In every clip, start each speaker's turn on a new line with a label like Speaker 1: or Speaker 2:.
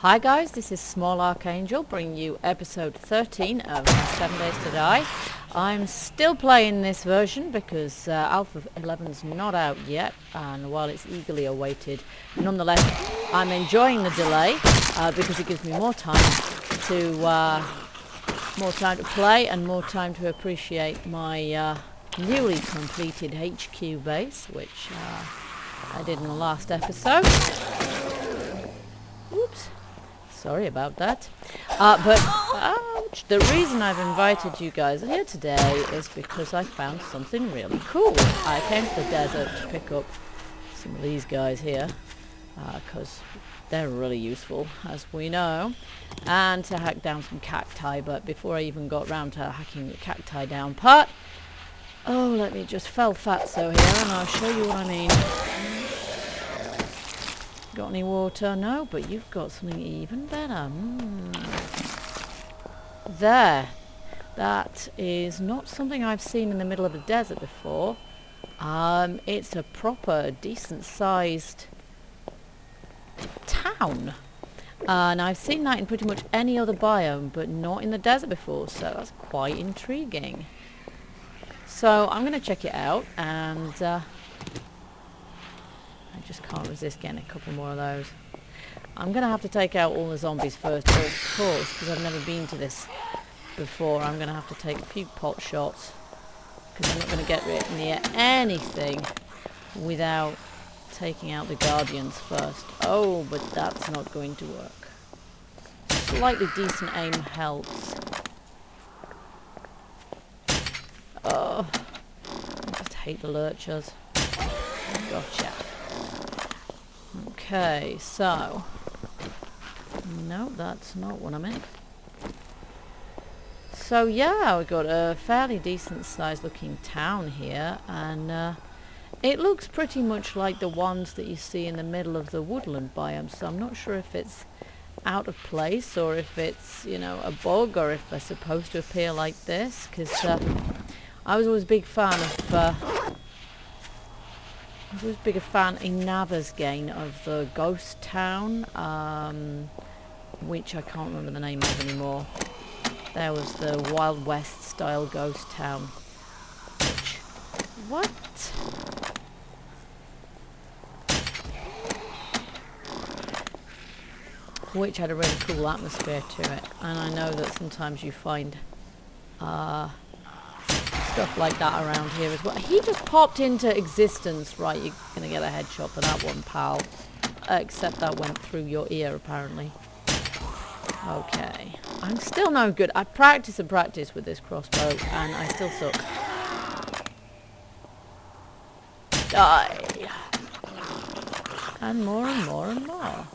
Speaker 1: Hi guys, this is Small Archangel bringing you episode 13 of 7 Days to Die. I'm still playing this version because Alpha 11's not out yet, and while it's eagerly awaited, nonetheless I'm enjoying the delay because it gives me more time to play and more time to appreciate my newly completed HQ base, which I did in the last episode. Oops. Sorry about that. But ouch, the reason I've invited you guys here today is because I found something really cool. I came to the desert to pick up some of these guys here because they're really useful, as we know, and to hack down some cacti. But before I even got round to hacking the cacti down part, let me just fell fatso here and I'll show you what I mean. Got any water? No, but you've got something even better. There. That is not something I've seen in the middle of the desert before. It's a proper, decent-sized town. And I've seen that in pretty much any other biome, but not in the desert before, so that's quite intriguing. So I'm going to check it out, and I just can't resist getting a couple more of those. I'm going to have to take out all the zombies first, of course, because I've never been to this before. I'm going to have to take a few pot shots, because I'm not going to get near anything without taking out the guardians first. Oh, but that's not going to work. Slightly decent aim helps. Oh, I just hate the lurchers. Gotcha. Okay, so no, that's not what I meant. So yeah, we've got a fairly decent sized looking town here, and it looks pretty much like the ones that you see in the middle of the woodland biome, so I'm not sure if it's out of place or if it's, you know, a bug, or if they're supposed to appear like this, because I was always a big fan of in Navezgane of the ghost town, which I can't remember the name of anymore. There was the Wild West style ghost town. Which had a really cool atmosphere to it, and I know that sometimes you find stuff like that around here as well. He just popped into existence. Right, you're gonna get a headshot for that one, pal. Except that went through your ear, apparently. Okay. I'm still no good. I practice and practice with this crossbow, and I still suck. Die. And more and more and more.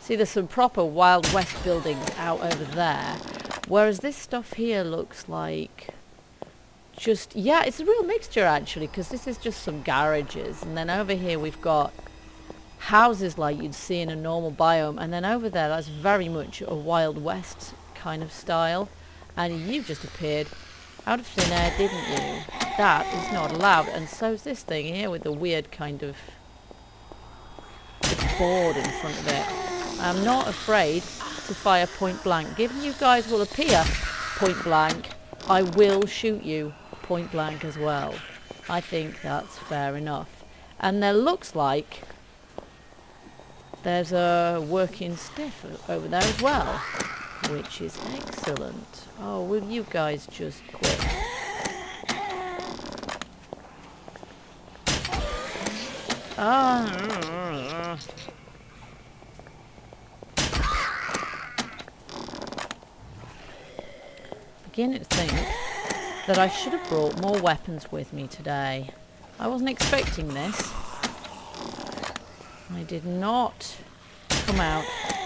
Speaker 1: See, there's some proper Wild West buildings out over there. Whereas this stuff here looks like just, yeah, it's a real mixture actually, because this is just some garages, and then over here we've got houses like you'd see in a normal biome, and then over there that's very much a Wild West kind of style, and you just appeared out of thin air, didn't you? That is not allowed, and so's this thing here with the weird kind of board in front of it. I'm not afraid to fire point blank. Given you guys will appear point blank, I will shoot you point blank as well. I think that's fair enough. And there looks like there's a working stiff over there as well, which is excellent. Oh, will you guys just quit? Beginning to think that I should have brought more weapons with me today. I wasn't expecting this. I did not come out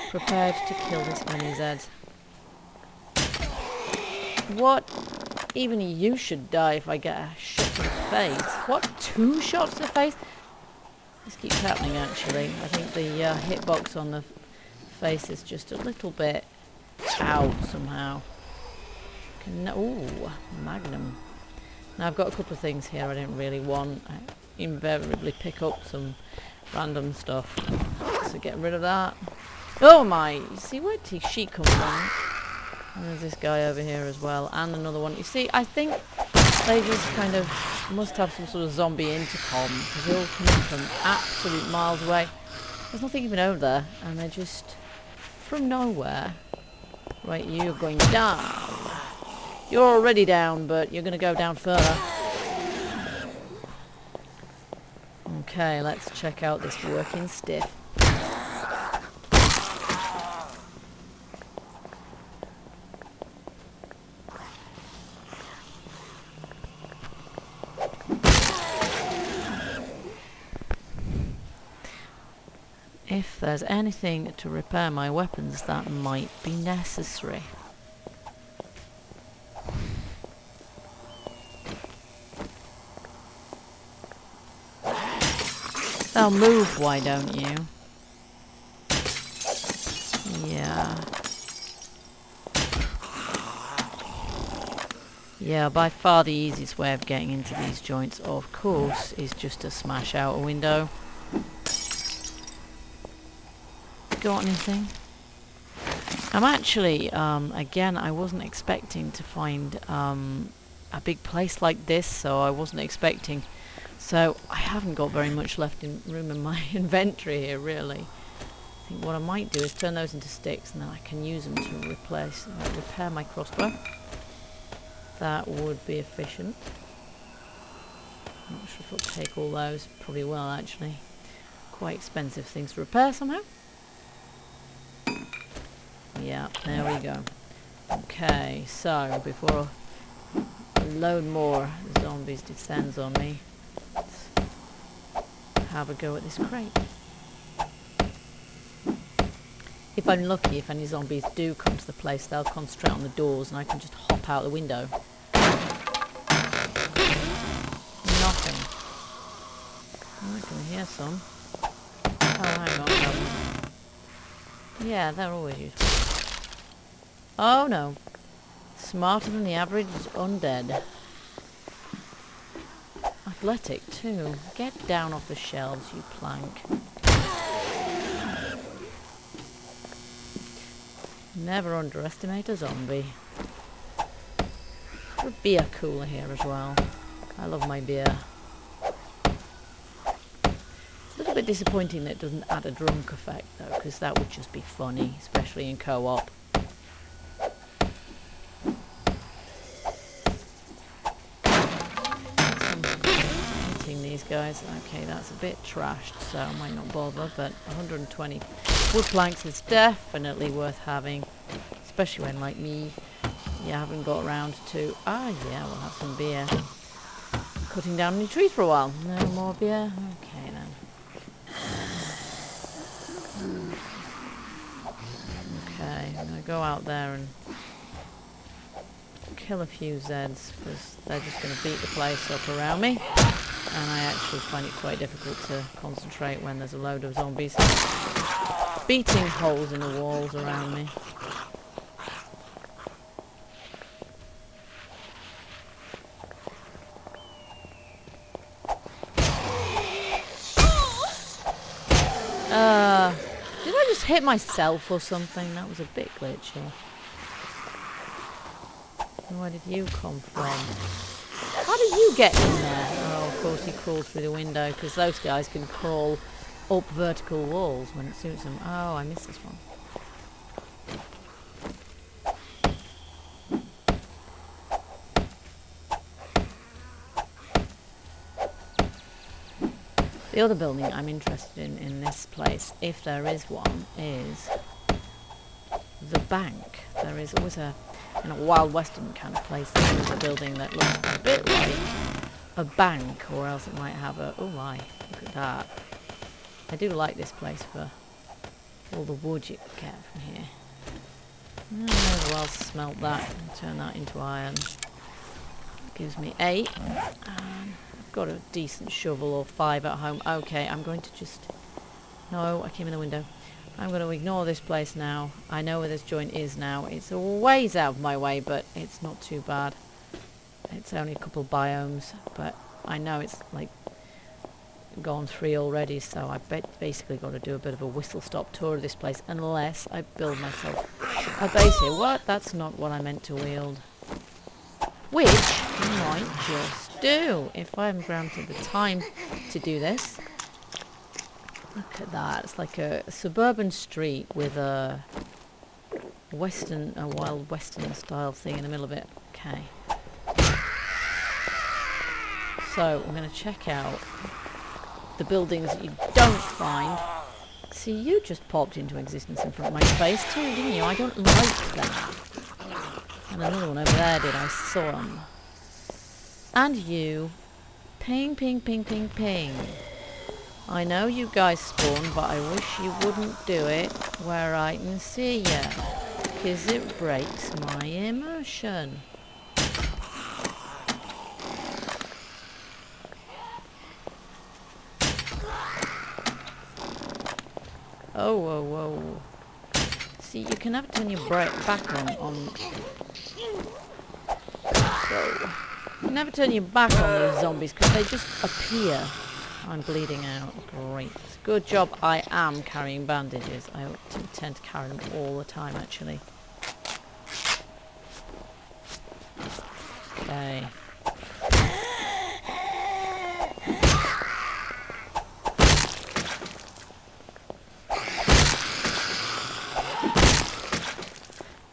Speaker 1: prepared to kill this many Zeds. What? Even you should die if I get a shot to the face. What? 2 shots to the face? This keeps happening actually. I think the hitbox on the face is just a little bit out somehow. Ooh, Magnum. Now I've got a couple of things here I didn't really want. I invariably pick up some random stuff. to get rid of that. Oh my! You see, where did she come from? And there's this guy over here as well, and another one. You see, I think they just kind of must have some sort of zombie intercom, because they're all coming from absolute miles away. There's nothing even over there, and they're just from nowhere. Right, you're going down. You're already down, but you're going to go down further. Okay, let's check out this working stiff. If there's anything to repair my weapons, that might be necessary. Now move, why don't you? Yeah. Yeah, by far the easiest way of getting into these joints, of course, is just to smash out a window. Got anything? I'm actually, again, I wasn't expecting to find a big place like this, so I wasn't expecting. So I haven't got very much left in room in my inventory here, really. I think what I might do is turn those into sticks, and then I can use them to repair my crossbow. That would be efficient. Not sure if it'll take all those. Probably will, actually. Quite expensive things to repair somehow. Yeah, there we go. Okay, so before a load more zombies descends on me, let's have a go at this crate. If I'm lucky, if any zombies do come to the place, they'll concentrate on the doors and I can just hop out the window. Nothing. Oh, I can hear some. Oh, hang on. No. Yeah, they're always useful. Oh no. Smarter than the average undead. Athletic too. Get down off the shelves, you plank. Never underestimate a zombie. There's a beer cooler here as well. I love my beer. It's a little bit disappointing that it doesn't add a drunk effect though, because that would just be funny, especially in co-op. These guys. Okay, that's a bit trashed, so I might not bother, but 120 wood planks is definitely worth having, especially when, like me, you haven't got around to... Ah, yeah, we'll have some beer. Cutting down any trees for a while. No more beer? Okay, then. Okay, I'm going to go out there and kill a few Zeds, because they're just going to beat the place up around me. And I actually find it quite difficult to concentrate when there's a load of zombies beating holes in the walls around me. Did I just hit myself or something? That was a bit glitchy. Where did you come from? How did you get in there? Oh, of course he crawled through the window, because those guys can crawl up vertical walls when it suits them. Oh, I missed this one. The other building I'm interested in this place, if there is one, is the bank. There is always a... in a Wild Western kind of place, there's a building that looks a bit like a bank, or else it might have a... Oh my, look at that. I do like this place for all the wood you get from here. I may as well smelt that and turn that into iron. Gives me 8. And I've got a decent shovel or 5 at home. Okay, I'm going to just... No, I came in the window. I'm going to ignore this place now. I know where this joint is now. It's a ways out of my way, but it's not too bad. It's only a couple of biomes, but I know it's like gone 3 already, so I basically got to do a bit of a whistle-stop tour of this place unless I build myself a base here. What? That's not what I meant to wield. Which I might just do if I'm granted the time to do this. Look at that. It's like a suburban street with a wild western style thing in the middle of it. Okay. So I'm going to check out the buildings that you don't find. See, you just popped into existence in front of my face too, didn't you? I don't like that. And another one over there did. I saw him. And you. Ping, ping, ping, ping, ping. I know you guys spawn, but I wish you wouldn't do it where I can see ya. Because it breaks my immersion. Oh, whoa, whoa. See, you can never turn your back on... Whoa. You can never turn your back on these zombies because they just appear. I'm bleeding out. Great. Good job I am carrying bandages. I tend to carry them all the time, actually. Okay.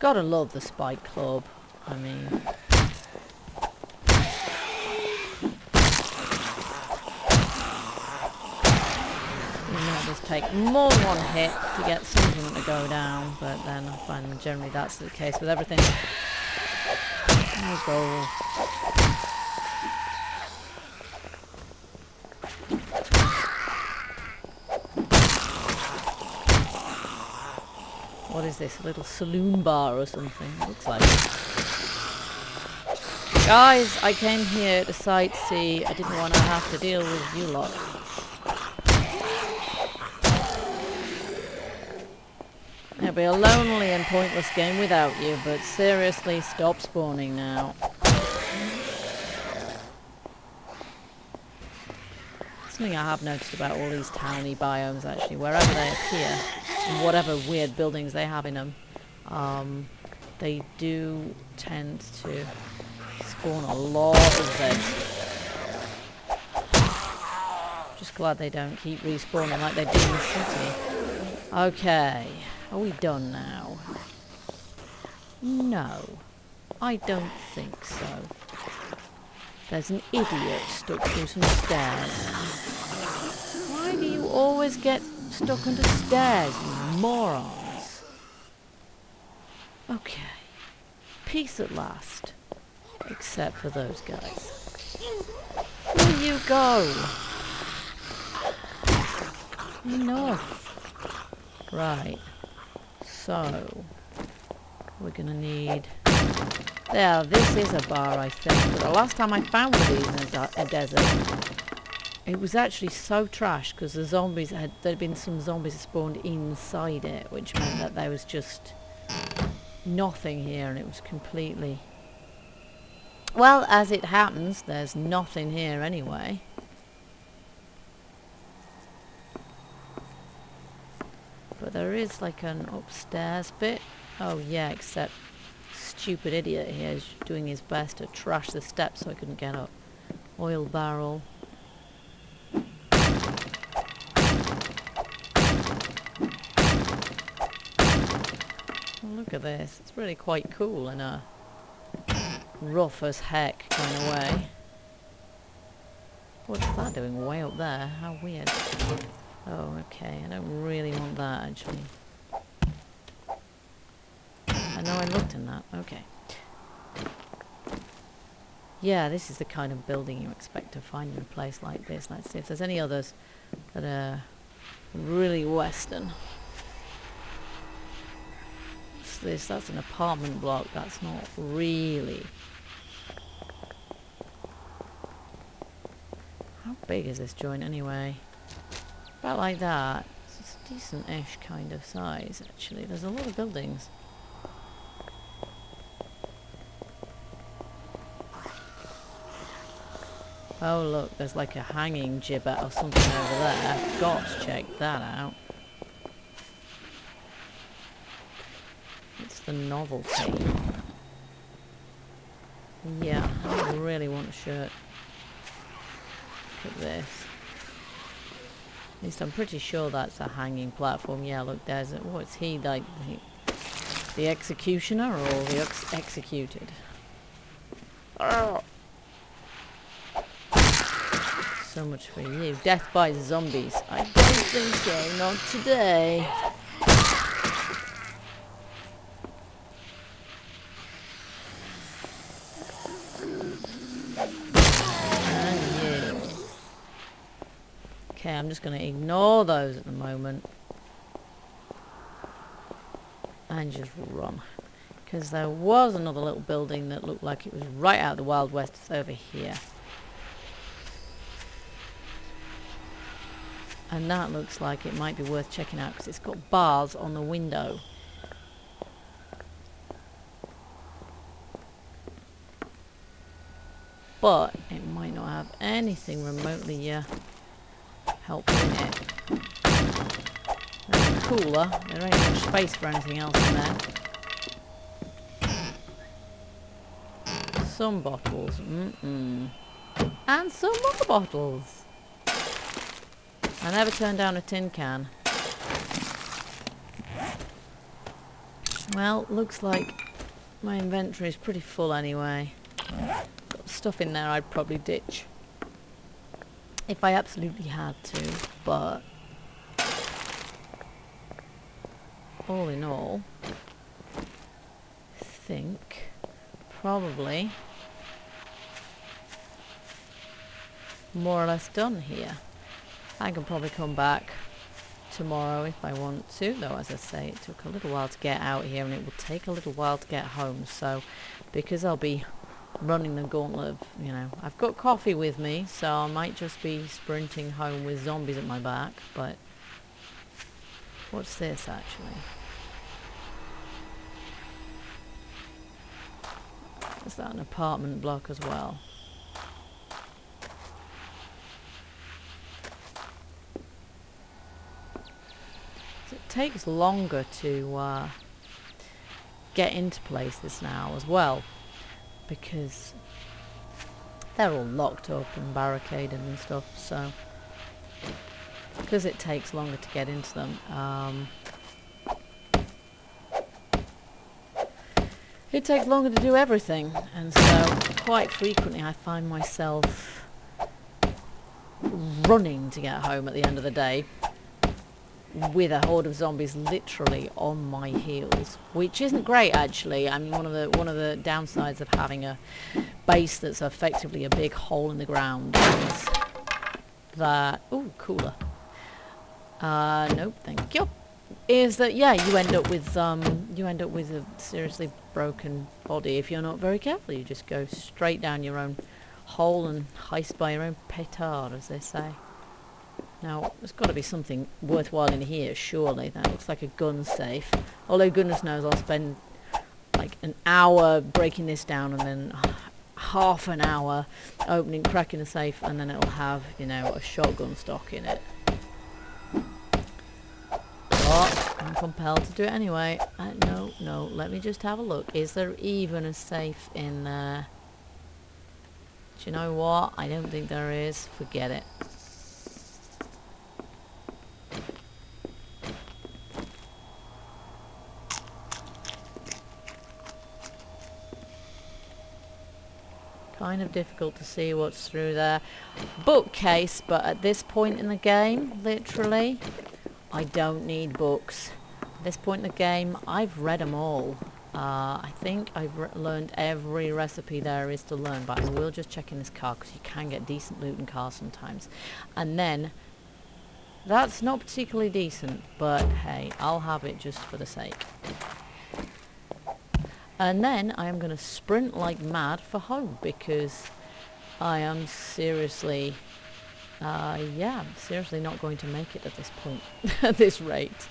Speaker 1: Gotta love the Spike Club. I mean... it does take more than one hit to get some of them to go down, but then I find generally that's the case with everything. There we go. What is this? A little saloon bar or something? It looks like. Guys, I came here to sightsee. I didn't want to have to deal with you lot. It'll be a lonely and pointless game without you, but seriously, stop spawning now. Something I have noticed about all these towny biomes, actually, wherever they appear, and whatever weird buildings they have in them, they do tend to spawn a lot of this. Just glad they don't keep respawning like they do in the city. Okay, are we done now? No, I don't think so. There's an idiot stuck through some stairs. Why do you always get stuck under stairs, you morons? Okay. Peace at last. Except for those guys. Will you go? Enough. Right. So, we're gonna need... There, this is a bar, I think. But the last time I found one of these in a desert, it was actually so trash because the zombies there'd been some zombies spawned inside it, which meant that there was just nothing here, and it was completely... Well, as it happens, there's nothing here anyway. But there is like an upstairs bit. Oh yeah, except stupid idiot here is doing his best to trash the steps so I couldn't get up. Oil barrel. Look at this. It's really quite cool in a rough as heck kind of way. What's that doing way up there? How weird. Oh, okay. I don't really want that, actually. I know I looked in that. Okay. Yeah, this is the kind of building you expect to find in a place like this. Let's see if there's any others that are really western. What's this? That's an apartment block. That's not really... How big is this joint anyway? About like that. It's a decent-ish kind of size, actually. There's a lot of buildings. Oh look, there's like a hanging gibbet or something over there. Got to check that out. It's the novelty. Yeah, I really want a shirt. Look at this. At least I'm pretty sure that's a hanging platform. Yeah, look, there's a... What's he, like, the executioner or the executed? Oh. So much for you. Death by zombies. I don't think so, not today. Okay, I'm just going to ignore those at the moment. And just run. Because there was another little building that looked like it was right out of the Wild West. It's over here. And that looks like it might be worth checking out because it's got bars on the window. But it might not have anything remotely helpful in it. That's cooler. There ain't much space for anything else in there. Some bottles. And some more bottles. I never turned down a tin can. Well, looks like my inventory is pretty full anyway. Got stuff in there I'd probably ditch if I absolutely had to, but all in all, I think probably more or less done here. I can probably come back tomorrow if I want to, though as I say it took a little while to get out here and it will take a little while to get home, so because I'll be running the gauntlet of, you know, I've got coffee with me, so I might just be sprinting home with zombies at my back. But what's this actually? Is that an apartment block as well? It takes longer to get into places now as well, because they're all locked up and barricaded and stuff, so because it takes longer to get into them, it takes longer to do everything, and so quite frequently I find myself running to get home at the end of the day with a horde of zombies literally on my heels, which isn't great actually. I mean, one of the downsides of having a base that's effectively a big hole in the ground is that cooler. Nope, thank you. Is that you end up with a seriously broken body if you're not very careful. You just go straight down your own hole and heist by your own petard, as they say. Now, there's got to be something worthwhile in here, surely. That looks like a gun safe. Although, goodness knows, I'll spend like an hour breaking this down and then half an hour cracking a safe, and then it'll have, you know, a shotgun stock in it. But I'm compelled to do it anyway. No, let me just have a look. Is there even a safe in there? Do you know what? I don't think there is. Forget it. Kind of difficult to see what's through there. Bookcase, but at this point in the game, literally, I don't need books. At this point in the game, I've read them all. I think I've learned every recipe there is to learn, but I will just check in this car because you can get decent loot in cars sometimes. And then, that's not particularly decent, but hey, I'll have it just for the sake. And then I am going to sprint like mad for home because I am seriously, seriously not going to make it at this point, at this rate.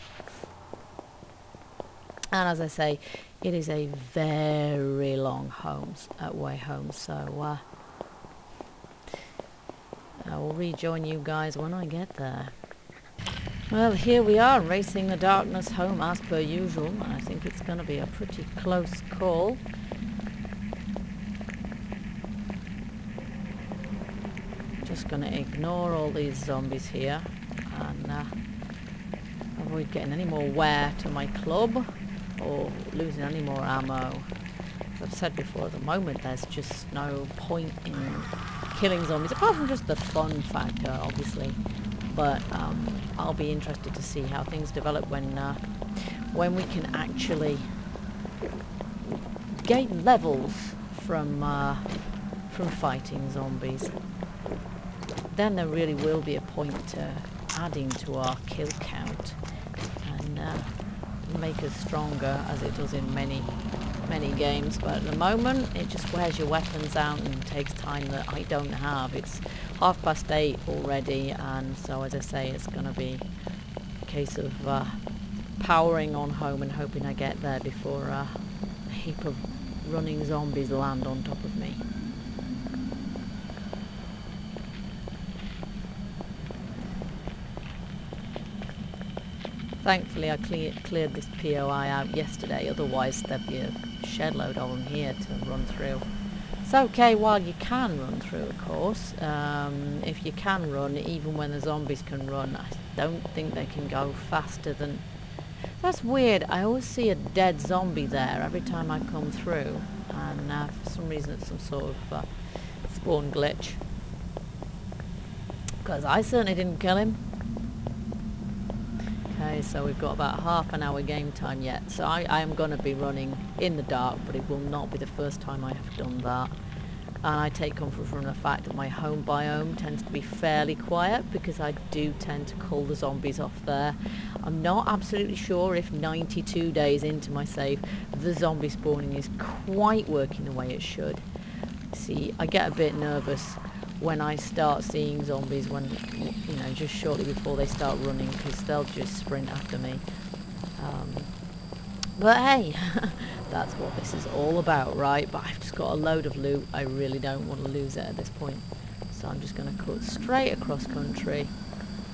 Speaker 1: And as I say, it is a very long way home, so I will rejoin you guys when I get there. Well, here we are, racing the darkness home as per usual. I think it's going to be a pretty close call. Just going to ignore all these zombies here and avoid getting any more wear to my club or losing any more ammo. As I've said before, at the moment there's just no point in killing zombies, apart from just the fun factor, obviously. But I'll be interested to see how things develop when we can actually gain levels from fighting zombies. Then there really will be a point to adding to our kill count and make us stronger, as it does in many games. But at the moment it just wears your weapons out and takes time that I don't have. It's 8:30 already, and so as I say, it's going to be a case of powering on home and hoping I get there before a heap of running zombies land on top of me. Thankfully I cleared this POI out yesterday, otherwise there'd be a shed load of them here to run through. It's okay while you can run through, of course. If you can run, even when the zombies can run, I don't think they can go faster than... That's weird, I always see a dead zombie there every time I come through, and for some reason it's some sort of spawn glitch. Because I certainly didn't kill him. Okay, so we've got about half an hour game time yet, so I am going to be running in the dark, but it will not be the first time I have done that. And I take comfort from the fact that my home biome tends to be fairly quiet, because I do tend to cull the zombies off there. I'm not absolutely sure if 92 days into my save the zombie spawning is quite working the way it should. See, I get a bit nervous when I start seeing zombies when, you know, just shortly before they start running, because they'll just sprint after me. But hey, that's what this is all about, right? But I've just got a load of loot. I really don't want to lose it at this point. So I'm just going to cut straight across country.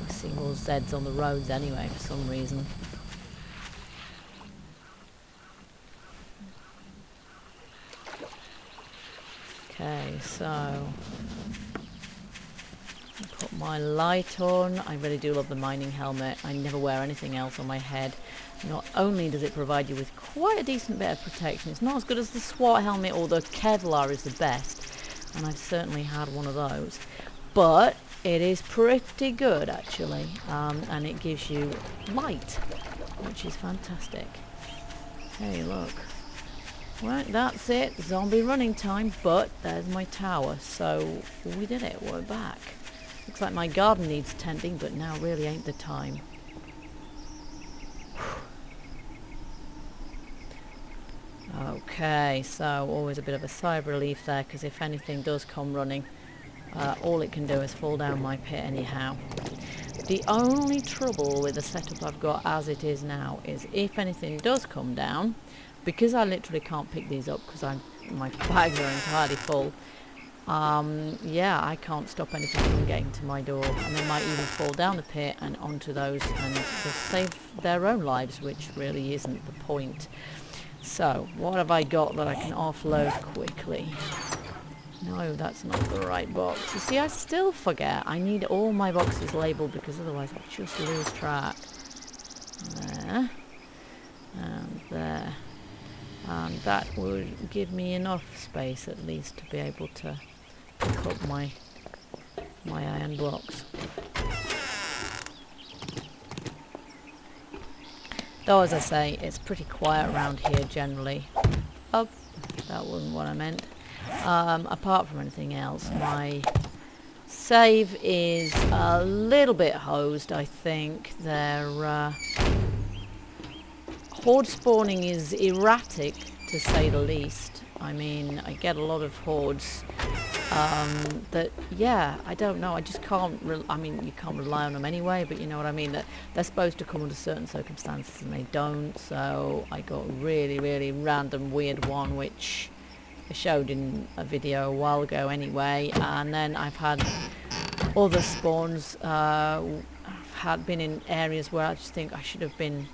Speaker 1: I see more Zeds on the roads anyway, for some reason. Okay, so... put my light on. I really do love the mining helmet. I never wear anything else on my head. Not only does it provide you with quite a decent bit of protection, it's not as good as the SWAT helmet, although Kevlar is the best, and I've certainly had one of those. But it is pretty good, actually, and it gives you light, which is fantastic. Hey, look. Right, that's it. Zombie running time, but there's my tower, so we did it. We're back. Looks like my garden needs tending, but now really ain't the time. Okay, so always a bit of a sigh of relief there, because if anything does come running, all it can do is fall down my pit anyhow. The only trouble with the setup I've got as it is now is if anything does come down, because I literally can't pick these up because my bags are entirely full. Yeah, I can't stop anything from getting to my door, and they might even fall down the pit and onto those and just save their own lives, which really isn't the point. So, what have I got that I can offload quickly? No, that's not the right box. You see, I still forget. I need all my boxes labelled, because otherwise I'll just lose track. There. And there. And that would give me enough space, at least, to be able to pick up my iron blocks. Though, as I say, it's pretty quiet around here generally. Oh, that wasn't what I meant. Apart from anything else, my save is a little bit hosed, I think. Horde spawning is erratic, to say the least. I mean, I get a lot of hordes that, yeah, I don't know, I just can't, I mean, you can't rely on them anyway, but you know what I mean, that they're supposed to come under certain circumstances and they don't, so I got a really, really random weird one, which I showed in a video a while ago anyway, and then I've had other spawns had been in areas where I just think I should have been,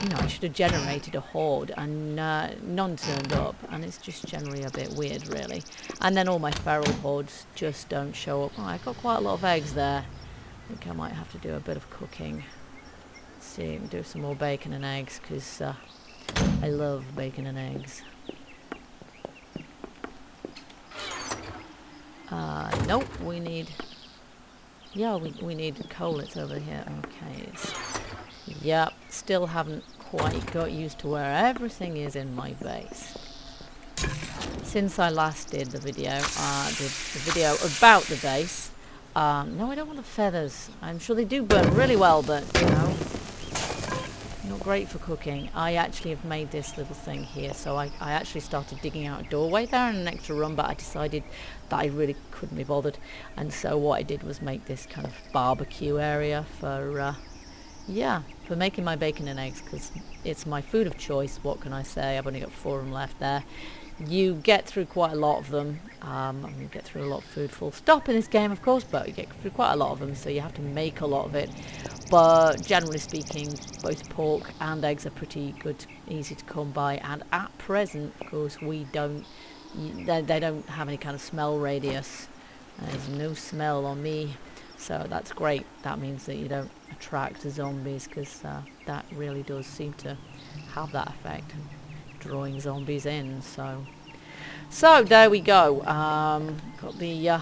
Speaker 1: you know, I should have generated a horde, and none turned up, and it's just generally a bit weird, really. And then all my feral hordes just don't show up. Oh, I got quite a lot of eggs there. I think I might have to do a bit of cooking. Let's see, do some more bacon and eggs, because I love bacon and eggs. Nope, we need... Yeah, we need coal. It's over here. Okay. Yep, still haven't quite got used to where everything is in my base. Since I last did the video, about the base. No, I don't want the feathers. I'm sure they do burn really well, but, you know, not great for cooking. I actually have made this little thing here, so I actually started digging out a doorway there and an extra room, but I decided that I really couldn't be bothered, and so what I did was make this kind of barbecue area for for making my bacon and eggs, because it's my food of choice. What can I say? I've only got 4 of them left there. You get through quite a lot of them. You get through a lot of food full stop in this game, of course, but you get through quite a lot of them, so you have to make a lot of it. But generally speaking, both pork and eggs are pretty good, easy to come by, and at present, of course, they don't have any kind of smell radius. There's no smell on me, so that's great. That means that you don't attract the zombies, because that really does seem to have that effect, drawing zombies in. So there we go. Got the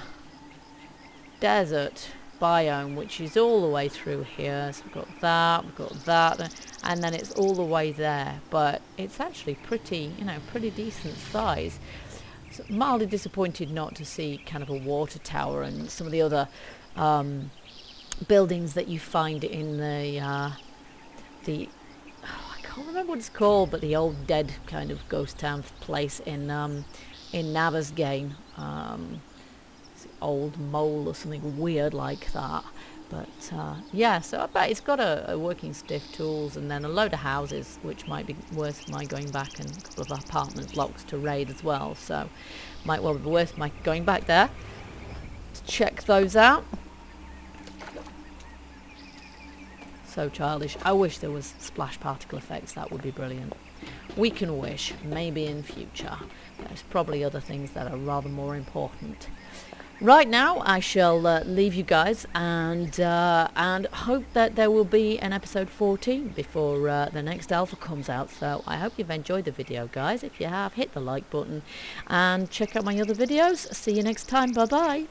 Speaker 1: desert biome, which is all the way through here. So we've got that, and then it's all the way there, but it's actually pretty decent size. So mildly disappointed not to see kind of a water tower and some of the other buildings that you find in the I can't remember what it's called, but the old dead kind of ghost town place in Navezgane. Old mole or something weird like that. But yeah, so I bet it's got a working stiff tools, and then a load of houses, which might be worth my going back, and a couple of apartment blocks to raid as well. So might well be worth my going back there to check those out. So childish. I wish there was splash particle effects. That would be brilliant. We can wish, maybe in future. There's probably other things that are rather more important. Right now, I shall leave you guys, and hope that there will be an episode 14 before the next alpha comes out. So I hope you've enjoyed the video, guys. If you have, hit the like button and check out my other videos. See you next time. Bye bye.